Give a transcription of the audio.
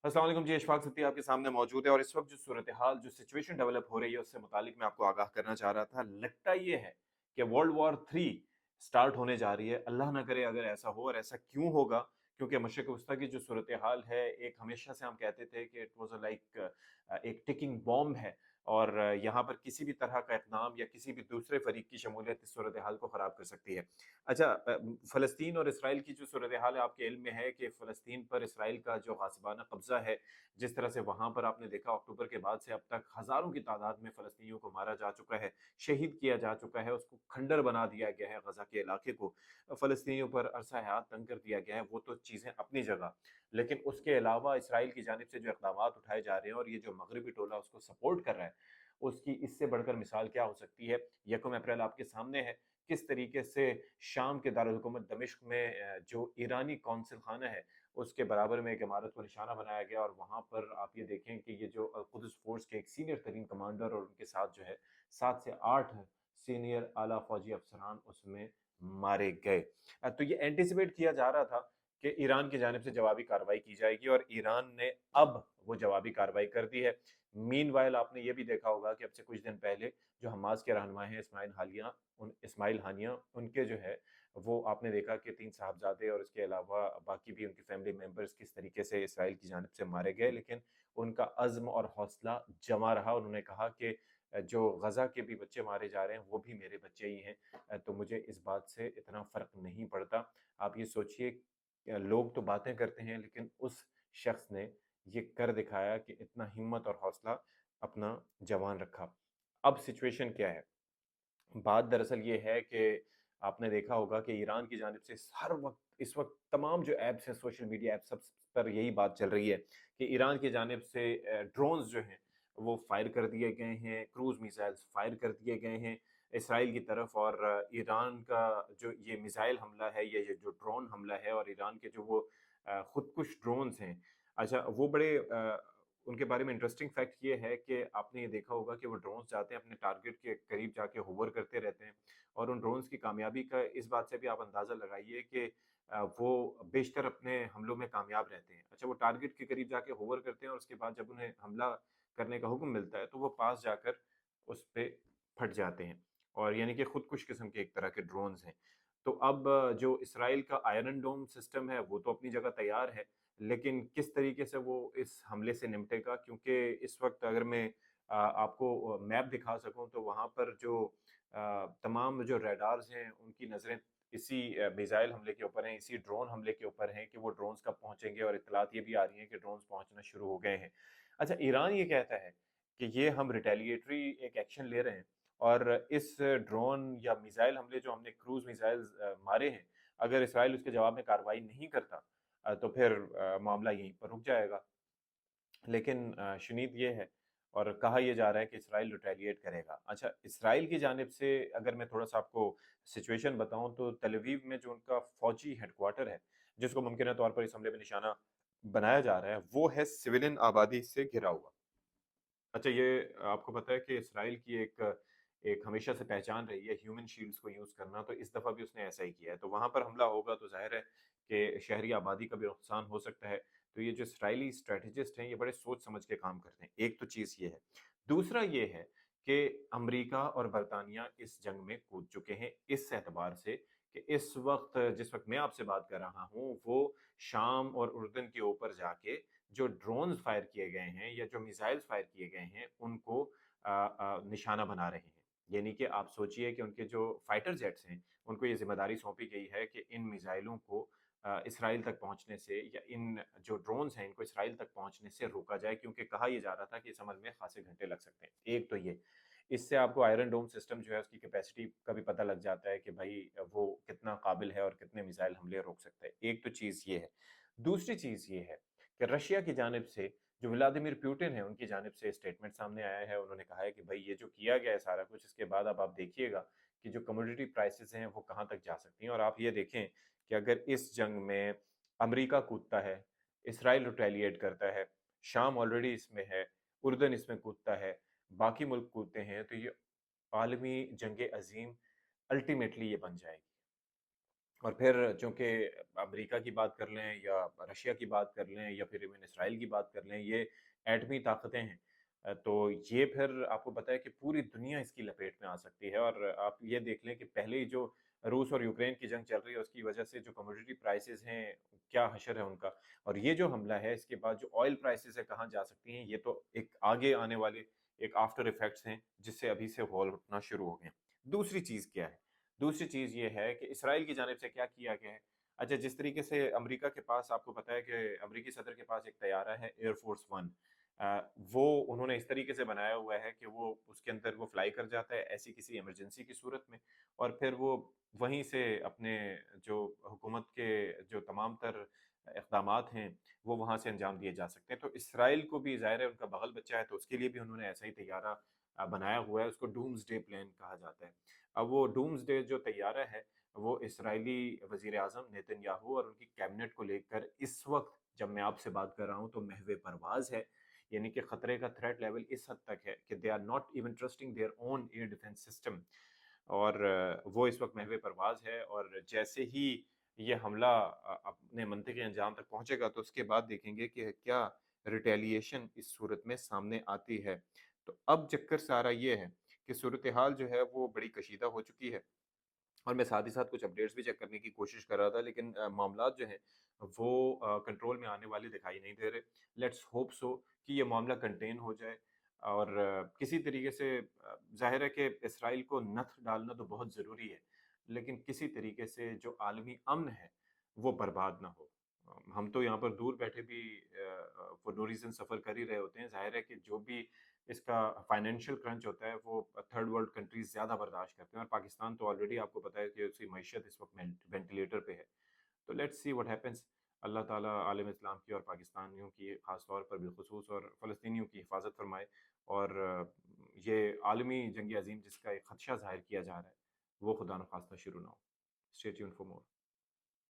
अस्सलाम वालेकुम जी, इशफाक सत्ती आपके सामने मौजूद है और इस वक्त जो सूरत हाल जो सिचुएशन डेवलप हो रही है उससे मुतालिक मैं आपको आगाह करना चाह रहा था। लगता ये है कि वर्ल्ड वॉर 3 स्टार्ट होने जा रही है। अल्लाह ना करे अगर ऐसा हो, और ऐसा क्यों होगा? क्योंकि मशरिक वस्ता की जो सूरत हाल है, एक हमेशा से हम कहते थे कि इट वाज़ लाइक एक टिकिंग बॉम्ब है, और यहाँ पर किसी भी तरह का इक़दाम या किसी भी दूसरे फरीक की शमूलियत इस सूरत हाल को ख़राब कर सकती है। अच्छा, फ़लस्तीन और इसराइल की जो सूरत हाल है, आपके इल्म में है कि फ़लस्तीन पर इसराइल का जो गासिबाना कब्ज़ा है, जिस तरह से वहाँ पर आपने देखा अक्टूबर के बाद से अब तक हज़ारों की तादाद में फ़लस्तीनियों को मारा जा चुका है, शहीद किया जा चुका है, उसको खंडर बना दिया गया है गज़ा के इलाके को। फ़लस्तीनियों पर अरसा हयात तंग कर दिया गया है, वो तो चीज़ें अपनी जगह। लेकिन उसके अलावा इसराइल की जानिब से जो इक़दामात उठाए जा रहे हैं और ये जो मग़रिबी टोला उसको सपोर्ट कर रहा है, उसकी इससे बढ़कर मिसाल क्या हो सकती है? यकम अप्रैल आपके सामने है, किस तरीके से शाम के दारुल हुकूमत दमिश्क में जो ईरानी कौंसल खाना है, उसके बराबर में एक इमारत को निशाना बनाया गया, और वहाँ पर आप ये देखें कि ये जो कुद्स फ़ोर्स के एक सीनियर तरीन कमांडर और उनके साथ जो है 7 से 8 सीनियर आला फ़ौजी अफ़सरान उसमें मारे गए। तो ये एंटिसिपेट किया जा रहा था कि ईरान की जानिब से जवाबी कार्रवाई की जाएगी, और ईरान ने अब वो जवाबी कार्रवाई कर दी है। मीनवाइल आपने ये भी देखा होगा कि अब से कुछ दिन पहले जो हमास के रहनुमा हैं इस्माइल हानिया, उनके जो है वो आपने देखा कि 3 साहबजादे और उसके अलावा बाकी भी उनके फैमिली मेंबर्स किस तरीके से इसराइल की जानिब से मारे गए, लेकिन उनका अज़्म और हौसला जमा रहा। उन्होंने कहा कि जो गज़ा के भी बच्चे मारे जा रहे हैं, वो भी मेरे बच्चे ही हैं, तो मुझे इस बात से इतना फ़र्क नहीं पड़ता। आप ये सोचिए, लोग तो बातें करते हैं, लेकिन उस शख्स ने ये कर दिखाया कि इतना हिम्मत और हौसला अपना जवान रखा। अब सिचुएशन क्या है? बात दरअसल ये है कि आपने देखा होगा कि ईरान की जानिब से हर वक़्त इस वक़्त तमाम जो ऐप्स हैं, सोशल मीडिया ऐप्स, सब पर यही बात चल रही है कि ईरान की जानिब से ड्रोन्स जो हैं, वो फ़ायर कर दिए गए हैं, क्रूज़ मिसाइल्स फ़ायर कर दिए गए हैं इसराइल की तरफ, और ईरान का जो ये मिसाइल हमला है, ये जो ड्रोन हमला है, और ईरान के जो वो खुदकुश ड्रोन्स हैं, अच्छा वो बड़े उनके बारे में इंटरेस्टिंग फैक्ट ये है कि आपने ये देखा होगा कि वो ड्रोन्स जाते हैं अपने टारगेट के करीब जाके होवर करते रहते हैं, और उन ड्रोन्स की कामयाबी का इस बात से भी आप अंदाज़ा लगाइए कि वो बेशतर अपने हमलों में कामयाब रहते हैं। अच्छा, वो टारगेट के करीब जाके होवर करते हैं, और उसके बाद जब उन्हें हमला करने का हुक्म मिलता है, तो वो पास जाकर उस पे फट जाते हैं, और यानी कि खुदकुश किस्म के एक तरह के ड्रोन्स हैं। तो अब जो इसराइल का आयरन डोम सिस्टम है, वो तो अपनी जगह तैयार है, लेकिन किस तरीके से वो इस हमले से निपटेगा? क्योंकि इस वक़्त अगर मैं आपको मैप दिखा सकूँ, तो वहाँ पर जो तमाम जो रडार्स हैं, उनकी नज़रें इसी मिसाइल हमले के ऊपर हैं, इसी ड्रोन हमले के ऊपर हैं कि वो ड्रोन्स कब पहुँचेंगे, और इत्तलात ये भी आ रही हैं कि ड्रोन्स पहुँचना शुरू हो गए हैं। अच्छा, ईरान ये कहता है कि ये हम रिटेलिएटरी एक एक्शन ले रहे हैं, और इस ड्रोन या मिसाइल हमले जो हमने क्रूज़ मिसाइल्स मारे हैं, अगर इसराइल उसके जवाब में कार्रवाई नहीं करता, तो फिर मामला यहीं पर रुक जाएगा। लेकिन शुनीद ये है, और कहा ये जा रहा है कि इसराइल रिटेलिएट करेगा। अच्छा, इसराइल की जानिब से अगर मैं थोड़ा-सा आपको सिचुएशन बताऊँ, तो तल अवीव में जो उनका फ़ौजी हेडक्वार्टर है, जिसको मुमकिन तौर पर इस हमले में निशाना बनाया जा रहा है, वो है सिविलियन आबादी से घिरा हुआ। अच्छा, ये आपको पता है कि इसराइल की एक एक हमेशा से पहचान रही है ह्यूमन शील्ड्स को यूज़ करना, तो इस दफ़ा भी उसने ऐसा ही किया है। तो वहाँ पर हमला होगा तो ज़ाहिर है कि शहरी आबादी का भी नुकसान हो सकता है। तो ये जो इसराइली स्ट्रैटेजिस्ट हैं, ये बड़े सोच समझ के काम करते हैं। एक तो चीज़ ये है। दूसरा ये है कि अमेरिका और बर्तानिया इस जंग में कूद चुके हैं, इस एतबार से कि इस वक़्त जिस वक़्त मैं आपसे बात कर रहा हूँ, वो शाम और उर्दन के ऊपर जाके जो ड्रोन्स फायर किए गए हैं या जो मिसाइल्स फायर किए गए हैं, उनको निशाना बना रहे हैं। यानी कि आप सोचिए कि उनके जो फाइटर जेट्स हैं, उनको ये ज़िम्मेदारी सौंपी गई है कि इन मिसाइलों को इसराइल तक पहुँचने से, या इन जो ड्रोन्स हैं, इनको इसराइल तक पहुँचने से रोका जाए, क्योंकि कहा ये जा रहा था कि इस अमल में खासे घंटे लग सकते हैं। एक तो ये। इससे आपको आयरन डोम सिस्टम जो है उसकी कैपेसिटी का भी पता लग जाता है कि भई वो कितना काबिल है और कितने मिसाइल हमले रोक सकता है। एक तो चीज़ ये है। दूसरी चीज़ ये है कि रशिया की जानिब से जो व्लादिमीर पुतिन है, उनकी जानिब से स्टेटमेंट सामने आया है। उन्होंने कहा है कि भई ये जो किया गया है सारा कुछ, इसके बाद अब आप देखिएगा कि जो कमोडिटी प्राइसेज़ हैं वो कहाँ तक जा सकती हैं, और आप ये देखें कि अगर इस जंग में अमेरिका कूदता है, इसराइल रिटेलिएट करता है, शाम ऑलरेडी इसमें है, उर्दन इसमें कूदता है, बाकी मुल्क कूदते हैं, तो ये आलमी जंग अज़ीम अल्टीमेटली ये बन जाएगी। اور پھر چونکہ امریکہ کی بات کر لیں یا رشیا کی بات کر لیں یا پھر ایون اسرائیل کی بات کر لیں، یہ ایٹمی طاقتیں ہیں، تو یہ پھر آپ کو پتہ ہے کہ پوری دنیا اس کی لپیٹ میں آ سکتی ہے۔ اور آپ یہ دیکھ لیں کہ پہلے ہی جو روس اور یوکرین کی جنگ چل رہی ہے، اس کی وجہ سے جو کموڈٹی پرائسز ہیں، کیا حشر ہے ان کا، اور یہ جو حملہ ہے اس کے بعد جو آئل پرائسز ہے کہاں جا سکتی ہیں، یہ تو ایک آگے آنے والے ایک آفٹر ایفیکٹس ہیں جس سے ابھی سے ہول اٹھنا شروع ہو گئے ہیں۔ دوسری چیز کیا ہے؟ دوسری چیز یہ ہے کہ اسرائیل کی جانب سے کیا کیا گیا ہے؟ اچھا، جس طریقے سے امریکہ کے پاس آپ کو پتا ہے کہ امریکی صدر کے پاس ایک طیارہ ہے ایئر فورس ون، وہ انہوں نے اس طریقے سے بنایا ہوا ہے کہ وہ اس کے اندر وہ فلائی کر جاتا ہے ایسی کسی ایمرجنسی کی صورت میں، اور پھر وہ وہیں سے اپنے جو حکومت کے جو تمام تر اقدامات ہیں وہ وہاں سے انجام دیے جا سکتے ہیں۔ تو اسرائیل کو بھی ظاہر ہے ان کا بغل بچہ ہے، تو اس کے لیے بھی انہوں نے ایسا ہی طیارہ بنایا ہوا ہے، اس کو ڈومز ڈے پلان کہا جاتا ہے۔ اب وہ ڈومز ڈے جو طیارہ ہے وہ اسرائیلی وزیر اعظم نیتن یاہو اور ان کی کیبنٹ کو لے کر اس وقت جب میں آپ سے بات کر رہا ہوں تو محو پرواز ہے، یعنی کہ خطرے کا تھریٹ لیول اس حد تک ہے کہ they are not even trusting their own air defence system, اور وہ اس وقت محو پرواز ہے۔ اور جیسے ہی یہ حملہ اپنے منطقی انجام تک پہنچے گا تو اس کے بعد دیکھیں گے کہ کیا ریٹیلیشن اس صورت میں سامنے آتی ہے۔ تو اب چکر سارا یہ ہے کہ صورتحال جو ہے وہ بڑی کشیدہ ہو چکی ہے، اور میں ساتھ ہی ساتھ کچھ اپڈیٹس بھی چیک کرنے کی کوشش کر رہا تھا، لیکن معاملات جو ہیں وہ کنٹرول میں آنے والے دکھائی نہیں دے رہے۔ لیٹس ہوپ سو کہ یہ معاملہ کنٹین ہو جائے، اور کسی طریقے سے ظاہر ہے کہ اسرائیل کو نتھ ڈالنا تو بہت ضروری ہے، لیکن کسی طریقے سے جو عالمی امن ہے وہ برباد نہ ہو۔ ہم تو یہاں پر دور بیٹھے بھی فور نو ریزن سفر کر ہی رہے ہوتے ہیں، ظاہر ہے کہ جو بھی اس کا فائنینشیل کرنچ ہوتا ہے وہ تھرڈ ورلڈ کنٹریز زیادہ برداشت کرتے ہیں، اور پاکستان تو آلریڈی آپ کو پتہ ہے کہ اس کی معیشت اس وقت وینٹیلیٹر پہ ہے۔ تو لیٹس سی واٹ ہیپنس۔ اللہ تعالیٰ عالم اسلام کی اور پاکستانیوں کی خاص طور پر بالخصوص اور فلسطینیوں کی حفاظت فرمائے، اور یہ عالمی جنگ عظیم جس کا ایک خدشہ ظاہر کیا جا رہا ہے وہ خدا نخواستہ شروع نہ ہو۔ Stay tuned for more.